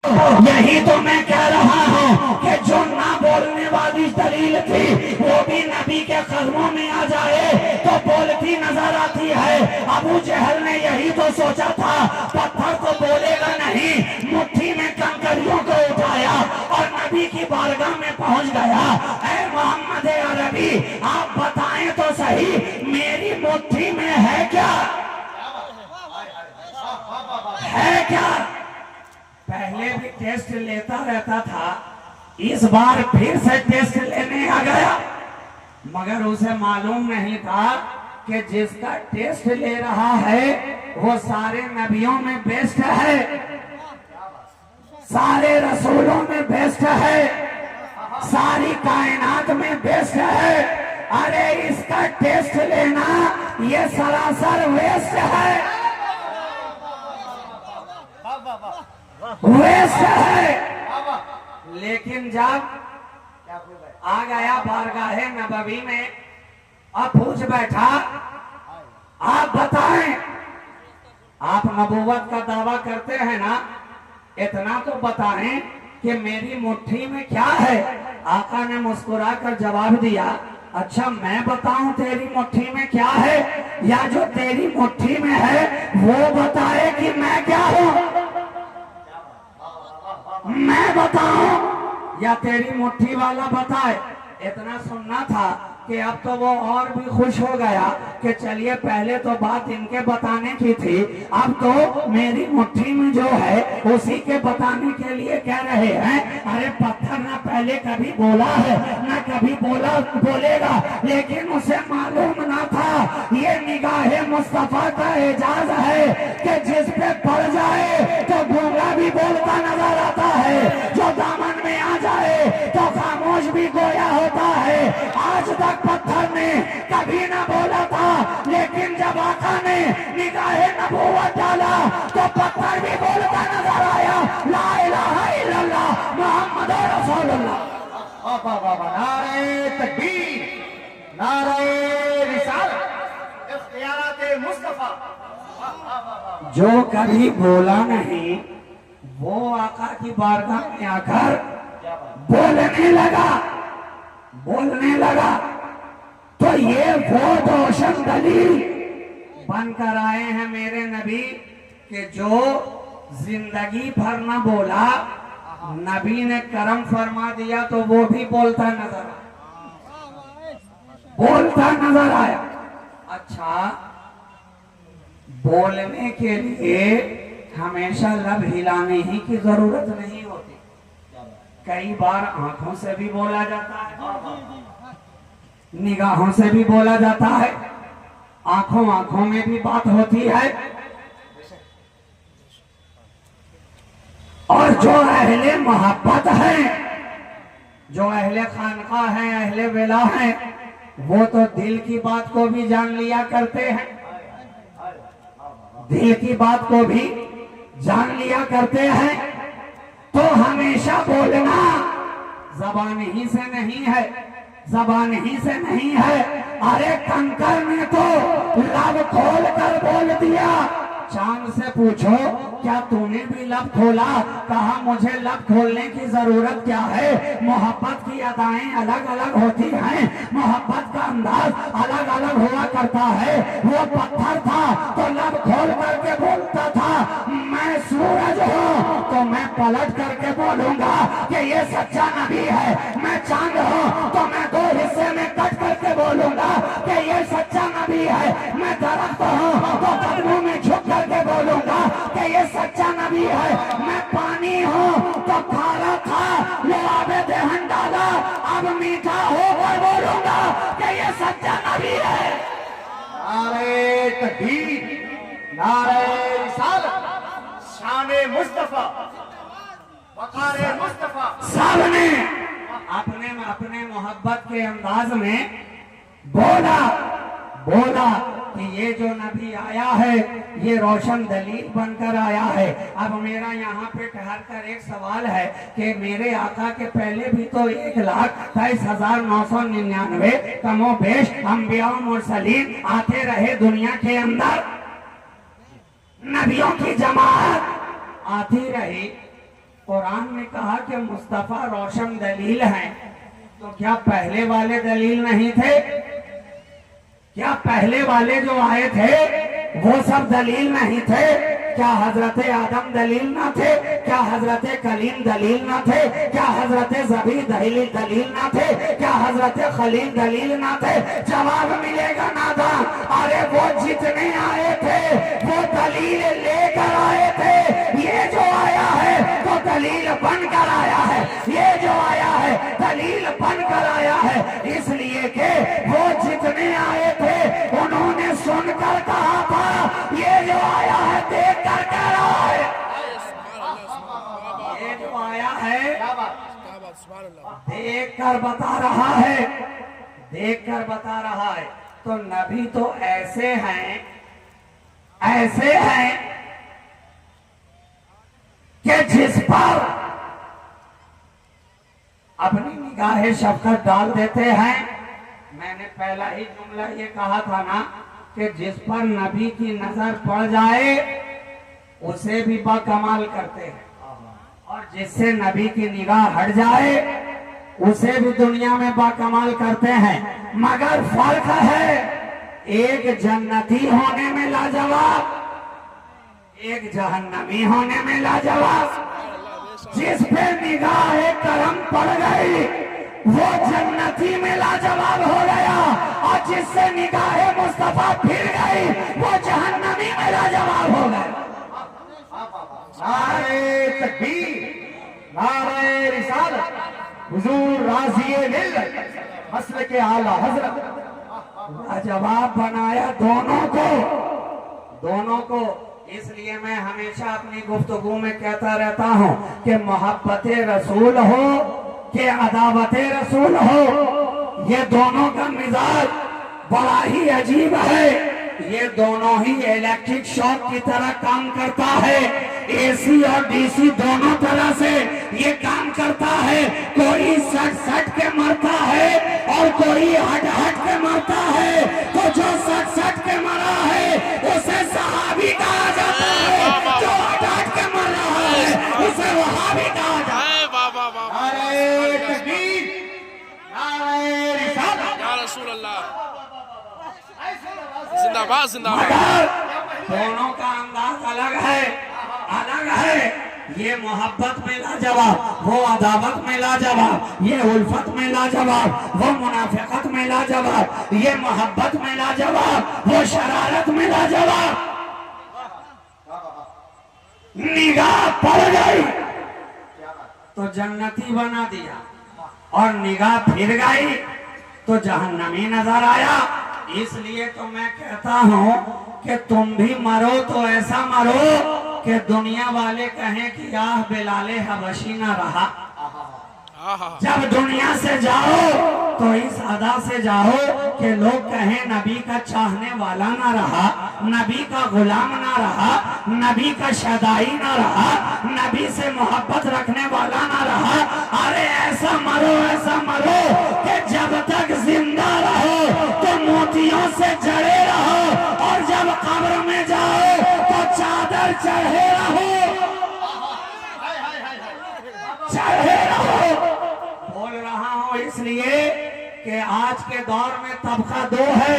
यही तो मैं कह रहा हूँ कि जो ना बोलने वाली दलील थी वो भी नबी के कदमों में आ जाए तो बोलती नजर आती है। अबू जहल ने यही तो सोचा था, पत्थर तो बोलेगा नहीं, मुट्ठी में कंकरियों को उठाया और नबी की बारगाह में पहुंच गया। ऐ मोहम्मद अरबी, आप बताएं तो सही, मेरी मुट्ठी में है क्या? है क्या? पहले भी टेस्ट लेता रहता था, इस बार फिर से टेस्ट लेने आ गया, मगर उसे मालूम नहीं था कि जिसका टेस्ट ले रहा है वो सारे नबियों में बेस्ट है, सारे रसूलों में बेस्ट है, सारी कायनात में बेस्ट है। अरे इसका टेस्ट लेना ये सरासर वेस्ट है, वेस्ट है। लेकिन जब आ गया बारगाहे नबवी में, अब पूछ बैठा, आप बताएं, आप नबूवत का दावा करते हैं ना, इतना तो बताएं कि मेरी मुट्ठी में क्या है। आका ने मुस्कुरा कर जवाब दिया, अच्छा मैं बताऊं तेरी मुट्ठी में क्या है, या जो तेरी मुट्ठी में है वो बताए कि मैं क्या हूं? मैं बताऊं या तेरी मुट्ठी वाला बताए? इतना सुनना था कि अब तो वो और भी खुश हो गया कि चलिए पहले तो बात इनके बताने की थी, अब तो मेरी मुट्ठी में जो है उसी के बताने के लिए कह रहे हैं। अरे पत्थर ना पहले कभी बोला है ना कभी बोलेगा, लेकिन उसे मालूम ना था ये निगाहे मुस्तफा का एजाज है कि जिस पे पड़ जाए तो गूंगा भी बोलता नजर आता है, जो दामन में आ जाए तो खामोश भी गोया होता है। आज तक पत्थर ने कभी ना बोला था, लेकिन जब आका ने निगाहे नबूवत डाला तो पत्थर भी बोलता नजर आया, ला इलाहा इल्लल्लाह मुहम्मद रसूलुल्लाह। नारे तकबीर, नारे रिसालत, इख्तियारात मुस्तफा। जो कभी बोला नहीं वो आका की बारगाह में आकर बोलने लगा। तो ये वो रोशन दलील बनकर आए हैं मेरे नबी कि जो जिंदगी भर न बोला, नबी ने करम फरमा दिया तो वो भी बोलता नजर आया। अच्छा, बोलने के लिए हमेशा लब हिलाने ही की जरूरत नहीं होती, कई बार आंखों से भी बोला जाता है, निगाहों से भी बोला जाता है, आंखों में भी बात होती है। और जो अहले मोहब्बत है, जो अहले खानका है, अहले वेला है, वो तो दिल की बात को भी जान लिया करते हैं, दिल की बात को भी जान लिया करते हैं। तो हमेशा बोलना जबान ही से नहीं है, जबान ही से नहीं है। अरे कंकर ने तो लब खोल कर बोल दिया, चांद से पूछो क्या तूने भी लब खोला? कहा मुझे लब खोलने की जरूरत क्या है, मोहब्बत की अदाएं अलग अलग होती हैं, मोहब्बत का अंदाज अलग अलग हुआ करता है। वो पत्थर था तो लब खोल करके बोलता था, मैं सूरज हूँ तो मैं पलट करके बोलूंगा कि ये सच्चा नबी है, मैं चांद हूँ तो मैं दो हिस्से में कट करके बोलूंगा कि ये सच्चा नबी है, मैं दरख्त हूँ तो कदमों में झुक करके बोलूंगा कि ये सच्चा नबी है, मैं पानी हूँ तो खारा था वो आबे देहन डाला अब मीठा होकर बोलूंगा कि ये सच्चा नबी है। नारे तकबीर, नारे रिसालत, शाने मुस्तफा, वक़ारे मुस्तफा। सबने अपने मोहब्बत के अंदाज में बोला कि ये जो नबी आया है ये रोशन दलील बनकर आया है। अब मेरा यहाँ पे ठहर कर एक सवाल है कि मेरे आका के पहले भी तो 1,23,999 कमोबेश अंबिया मुरसलीन आते रहे दुनिया के अंदर, नबियों की जमात आती रही, कुरान ने कहा कि मुस्तफा रोशन दलील हैं, तो क्या पहले वाले दलील नहीं थे? क्या पहले वाले जो आए थे वो सब दलील नहीं थे? क्या हजरत आदम दलील ना थे? क्या हजरत कलीम दलील ना थे? क्या हजरत जबी दलील ना थे? क्या हजरत खलील दलील ना थे? जवाब मिलेगा नादान, अरे वो जितने आए थे वो दलील लेकर आए थे। ये जो आया है तो दलील बनकर आया है, ये जो आया है दलील बनकर आया है। इसलिए कि वो जितने आए थे उन्होंने सुनकर कहा था, ये जो आया है देख कर कह रहा है, ये जो आया है देख कर बता रहा है, देख कर बता रहा है। तो नबी तो ऐसे हैं, ऐसे हैं कि जिस पर अपनी निगाहें शफकत डाल देते हैं। मैंने पहला ही जुमला ये कहा था ना कि जिस पर नबी की नजर पड़ जाए उसे भी बाकमाल करते हैं, और जिससे नबी की निगाह हट जाए उसे भी दुनिया में बाकमाल करते हैं। मगर फर्क है, एक जन्नती होने में लाजवाब, एक जहन्नमी होने में लाजवाब। जिस पे निगाह करम पड़ गई वो जन्नती में लाजवाब हो गया, और जिससे निगाह मुस्तफा फिर गई वो जहन्नमी में लाजवाब हो गया। नारे तकबीर, नारे रिसालत, हुजूर राज़िए मिल्लत मसले के आला हजरत लाजवाब बनाया दोनों को, दोनों को। इसलिए मैं हमेशा अपनी गुफ्तगू में कहता रहता हूँ कि मोहब्बत रसूल हो कि अदावत रसूल हो, ये दोनों का मिजाज बड़ा ही अजीब है। ये दोनों ही इलेक्ट्रिक शॉक की तरह काम करता है, एसी और डीसी दोनों तरह से ये काम करता है। कोई सट के मरता है और कोई हट के मरता है। तो जो सट के मरा है उसे सहाबी कहा जाता है, जो हट के मर रहा है उसे वहाबी कहा जाता है। नारे तकबीर, नारे रिसालत, या रसूल अल्लाह, जिंदाबाद जिंदाबाद। मगर दोनों का अंदाज अलग है, अलग है। ये मोहब्बत में लाजवाब, वो अदावत में लाजवाब। ये उल्फत में लाजवाब, वो मुनाफिकत में लाजवाब। ये मोहब्बत में लाजवाब, वो शरारत में लाजवाब। निगाह पड़ गई तो जन्नती बना दिया, और निगाह फिर गई तो जहन्नमी नजर आया। इसलिए तो मैं कहता हूँ कि तुम भी मरो तो ऐसा मरो कि दुनिया वाले कहें कि याह बिलाले हबशी ना रहा। जब दुनिया से जाओ तो इस अदा से जाओ कि लोग कहें नबी का चाहने वाला ना रहा, नबी का गुलाम ना रहा, नबी का शदाई ना रहा, नबी से मोहब्बत रखने वाला ना रहा। अरे ऐसा मरो कि जब तक जिंदा रहो तो मोतियों से जड़े रहो, और जब कब्र में जाओ तो चादर चढ़े रहो, चढ़े रहो। बोल रहा हूँ इसलिए कि आज के दौर में तबका दो है,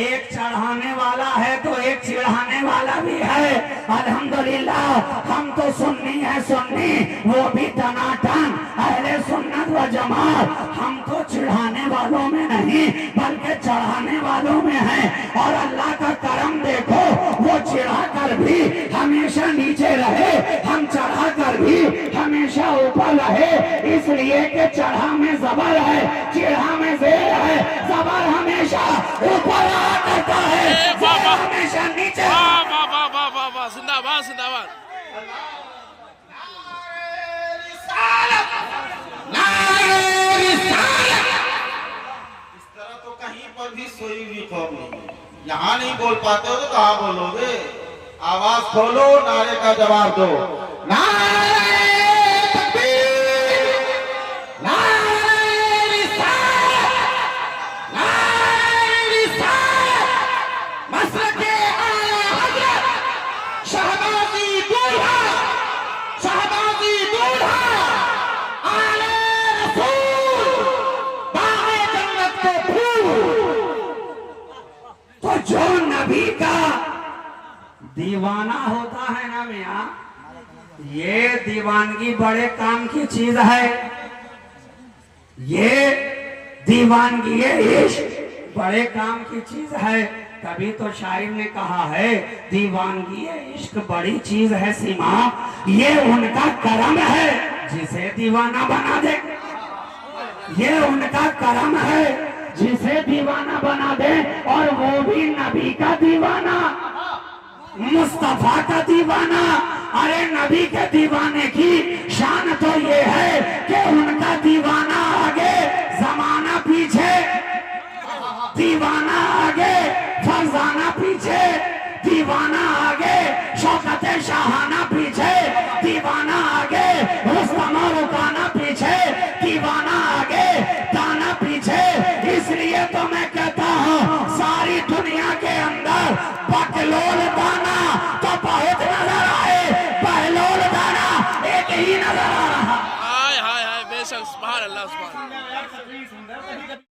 एक चढ़ाने वाला है तो एक चिढ़ाने वाला भी है। अल्हम्दुलिल्लाह हम तो सुन्नी है, सुन्नी वो भी टनाटन अहले सुन्नत व जमात। हम तो चिढ़ाने वालों में नहीं बल्कि चढ़ाने वालों में हैं। और अल्लाह का करम देखो, वो चिढ़ा कर भी हमेशा नीचे रहे, हम चढ़ा कर भी हमेशा ऊपर रहे। इसलिए कि चढ़ा में जबर है, चिढ़ा में जेर है। जबर हमेशा ऊपर करता है, हमेशा नीचे। जिंदाबाद जिंदाबाद। इस तरह तो कहीं पर भी सोई हुई कौम नहीं। यहाँ नहीं बोल पाते हो तो कहाँ बोलोगे? आवाज खोलो, नारे का जवाब दो। नारे तकबीर, नारे रिसालत, नारे रिसालत, मसलके आला हज़रत, शहबाज़ी दूल्हा, शहबाज़ी दूल्हा। नबी का दीवाना होता है ना मियाँ, ये दीवानगी बड़े काम की चीज है। ये दीवानगी इश्क बड़े काम की चीज है। तभी तो शायर ने कहा है दीवानगी इश्क बड़ी चीज है सीमा, ये उनका करम है जिसे दीवाना बना दे। ये उनका करम है जिसे दीवाना बना दे, और वो भी नबी का दीवाना, मुस्तफा का दीवाना। अरे नबी के दीवाने की शान तो ये है कि उनका दीवाना आगे जमाना पीछे, दीवाना आगे फरजाना पीछे, दीवाना आगे शौकत शाहाना पीछे, दीवाना आगे रुस्तम और रुकाना पीछे, दीवाना आगे दाना पीछे। इसलिए तो मैं कहता हूँ सारी दुनिया के अंदर बकलोल दाना तो बहुत नजर आए, बहलोल दाना एक ही नजर आ रहा। हाय हाय हाय बेशक सुभान अल्लाह सुभान अल्लाह।